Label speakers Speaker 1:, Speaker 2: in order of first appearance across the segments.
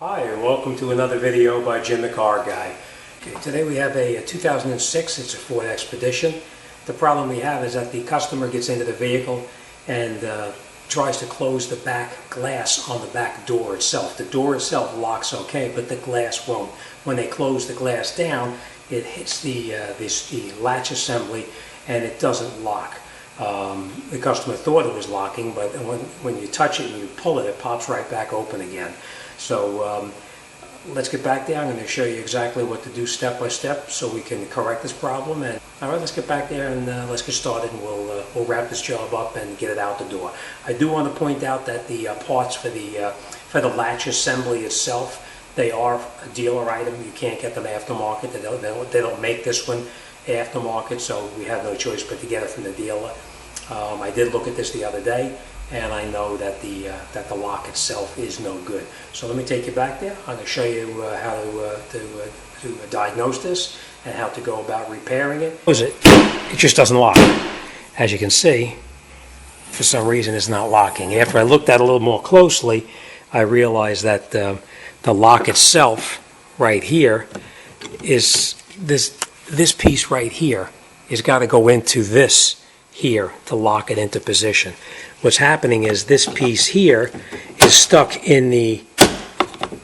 Speaker 1: Hi, and welcome to another video by Jimthecarguy. Okay, today we have a 2006, it's a Ford Expedition. The problem we have is that the customer gets into the vehicle and tries to close the back glass on the back door itself. The door itself locks okay, but the glass won't. When they close the glass down, it hits the latch assembly and it doesn't lock. The customer thought it was locking, but when you touch it and you pull it, it pops right back open again. So let's get back there. I'm going to show you exactly what to do step by step so we can correct this problem. And all right, let's get back there and let's get started, and we'll wrap this job up and get it out the door. I do want to point out that the parts for the latch assembly itself, they are a dealer item. You can't get them aftermarket. They don't make this one aftermarket, so we have no choice but to get it from the dealer. I did look at this the other day, and I know that the lock itself is no good. So let me take you back there. I'm going to show you how to diagnose this and how to go about repairing it. It just doesn't lock. As you can see, for some reason it's not locking. After I looked at it a little more closely, I realized that the lock itself right here is this piece right here has got to go into this here to lock it into position. What's happening is this piece here is stuck in the,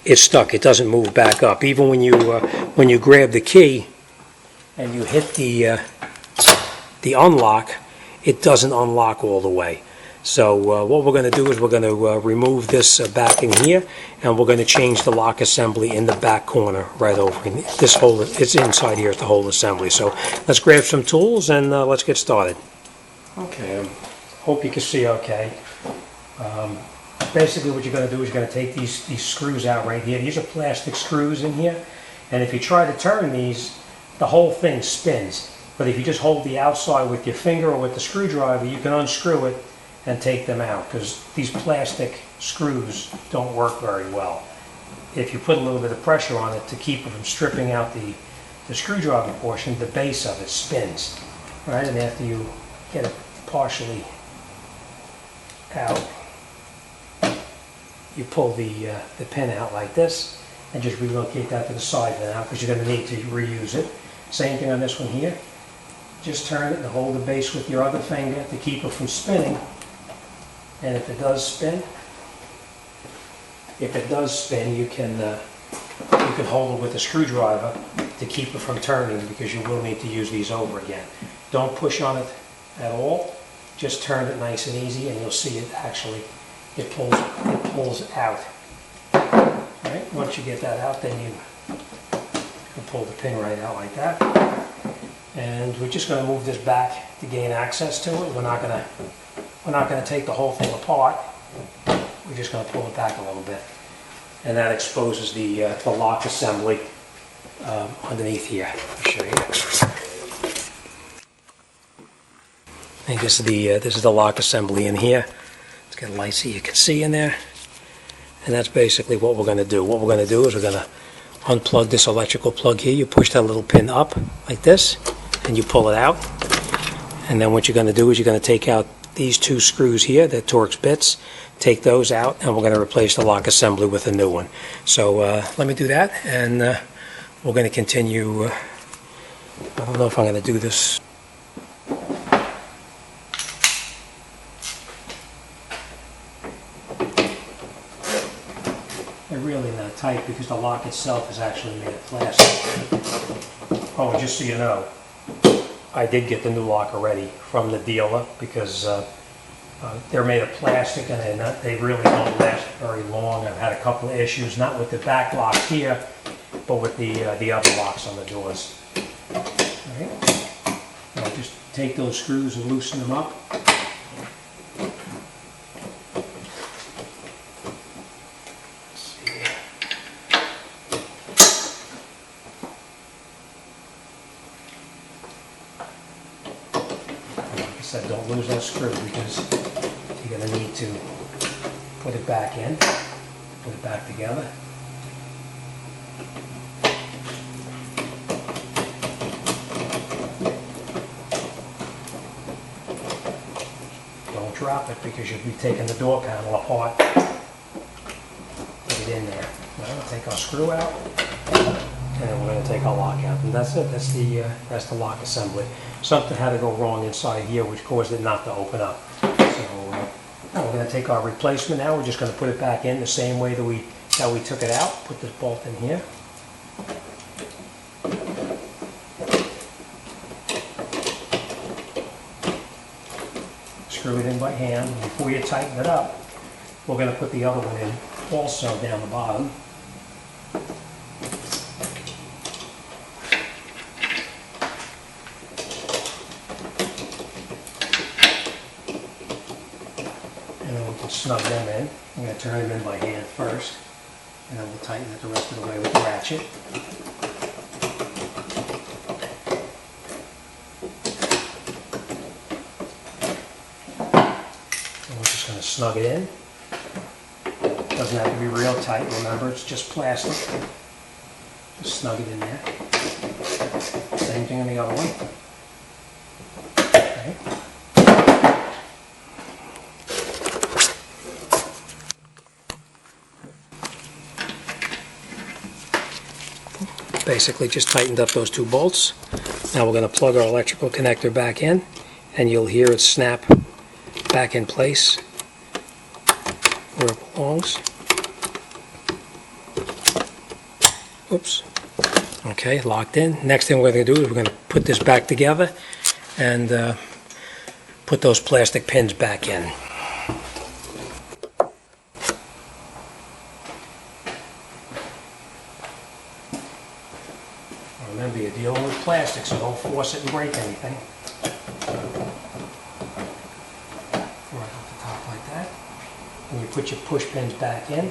Speaker 1: it's stuck, it doesn't move back up. Even when you grab the key and you hit the unlock, it doesn't unlock all the way. So what we're going to do is we're going to remove this backing here, and we're going to change the lock assembly in the back corner right over. This hole, it's inside here, is the whole assembly. So let's grab some tools and let's get started. Okay, hope you can see okay. Basically what you're going to do is you're going to take these screws out right here. These are plastic screws in here, and if you try to turn these, the whole thing spins. But if you just hold the outside with your finger or with the screwdriver, you can unscrew it and take them out, because these plastic screws don't work very well. If you put a little bit of pressure on it to keep it from stripping out the screwdriver portion, the base of it spins. All right, and after you get it partially out, you pull the pin out like this and just relocate that to the side for now, because you're going to need to reuse it. Same thing on this one here. Just turn it and hold the base with your other finger to keep it from spinning. And if it does spin, you can hold it with a screwdriver to keep it from turning, because you will need to use these over again. Don't push on it at all. Just turn it nice and easy, and you'll see it actually, it pulls out. All right, once you get that out, then you can pull the pin right out like that. And we're just going to move this back to gain access to it. We're not going to take the whole thing apart. We're just going to pull it back a little bit, and that exposes the lock assembly underneath here. I'll show you. I think this is the lock assembly in here. Let's get light so you can see in there. And that's basically what we're going to do. What we're going to do is we're going to unplug this electrical plug here. You push that little pin up like this, and you pull it out. And then what you're going to do is you're going to take out these two screws here, the Torx bits. Take those out, and we're going to replace the lock assembly with a new one. So let me do that, and we're going to continue. I don't know if I'm going to do this. They're really not tight because the lock itself is actually made of plastic. Oh, and just so you know, I did get the new lock already from the dealer, because they're made of plastic and they really don't last very long. I've had a couple of issues, not with the back lock here, but with the other locks on the doors. All right. Now just take those screws and loosen them up. Said don't lose that screw, because you're going to need to put it back in, put it back together. Don't drop it, because you'll be taking the door panel apart. Put it in there. Now Take our screw out, and then we're going to take our lock out, and that's it. That's the lock assembly. Something had to go wrong inside here, which caused it not to open up. So now we're going to take our replacement. Now we're just going to put it back in the same way that we took it out. Put this bolt in here. Screw it in by hand. Before you tighten it up, we're going to put the other one in also down the bottom. And then we can snug them in. I'm going to turn them in by hand first, and then we'll tighten it the rest of the way with the ratchet. And we're just going to snug it in. Doesn't have to be real tight, remember, it's just plastic. Just snug it in there. Same thing on the other one. Okay. Basically just tightened up those two bolts. Now we're going to plug our electrical connector back in, and you'll hear it snap back in place where it belongs. Oops. Okay, locked in. Next thing we're going to do is we're going to put this back together and put those plastic pins back in. Remember, you're dealing with plastic, so don't force it and break anything. Right off the top like that. And you put your push pins back in,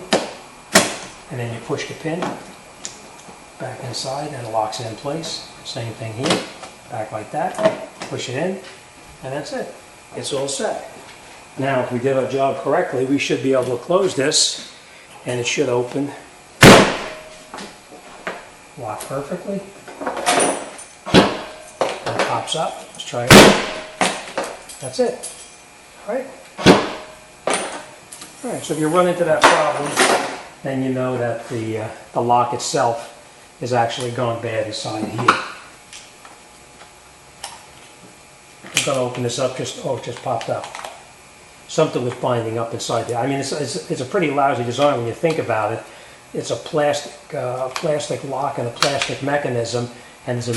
Speaker 1: and then you push the pin back inside, and it locks it in place. Same thing here, back like that, push it in, and that's it. It's all set. Now, if we did our job correctly, we should be able to close this, and it should open, lock perfectly. And it pops up. Let's try it. That's it. All right. All right. So if you run into that problem, then you know that the lock itself is actually gone bad inside here. I'm going to open this up. It just popped up. Something was binding up inside there. I mean, it's a pretty lousy design when you think about it. It's a plastic lock and a plastic mechanism, and there's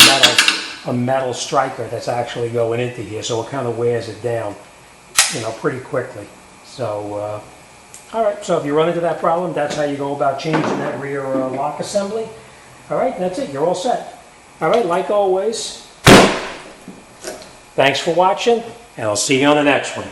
Speaker 1: a metal striker that's actually going into here, so it kind of wears it down, you know, pretty quickly. So, all right. So if you run into that problem, that's how you go about changing that rear lock assembly. All right, that's it. You're all set. All right, like always, thanks for watching, and I'll see you on the next one.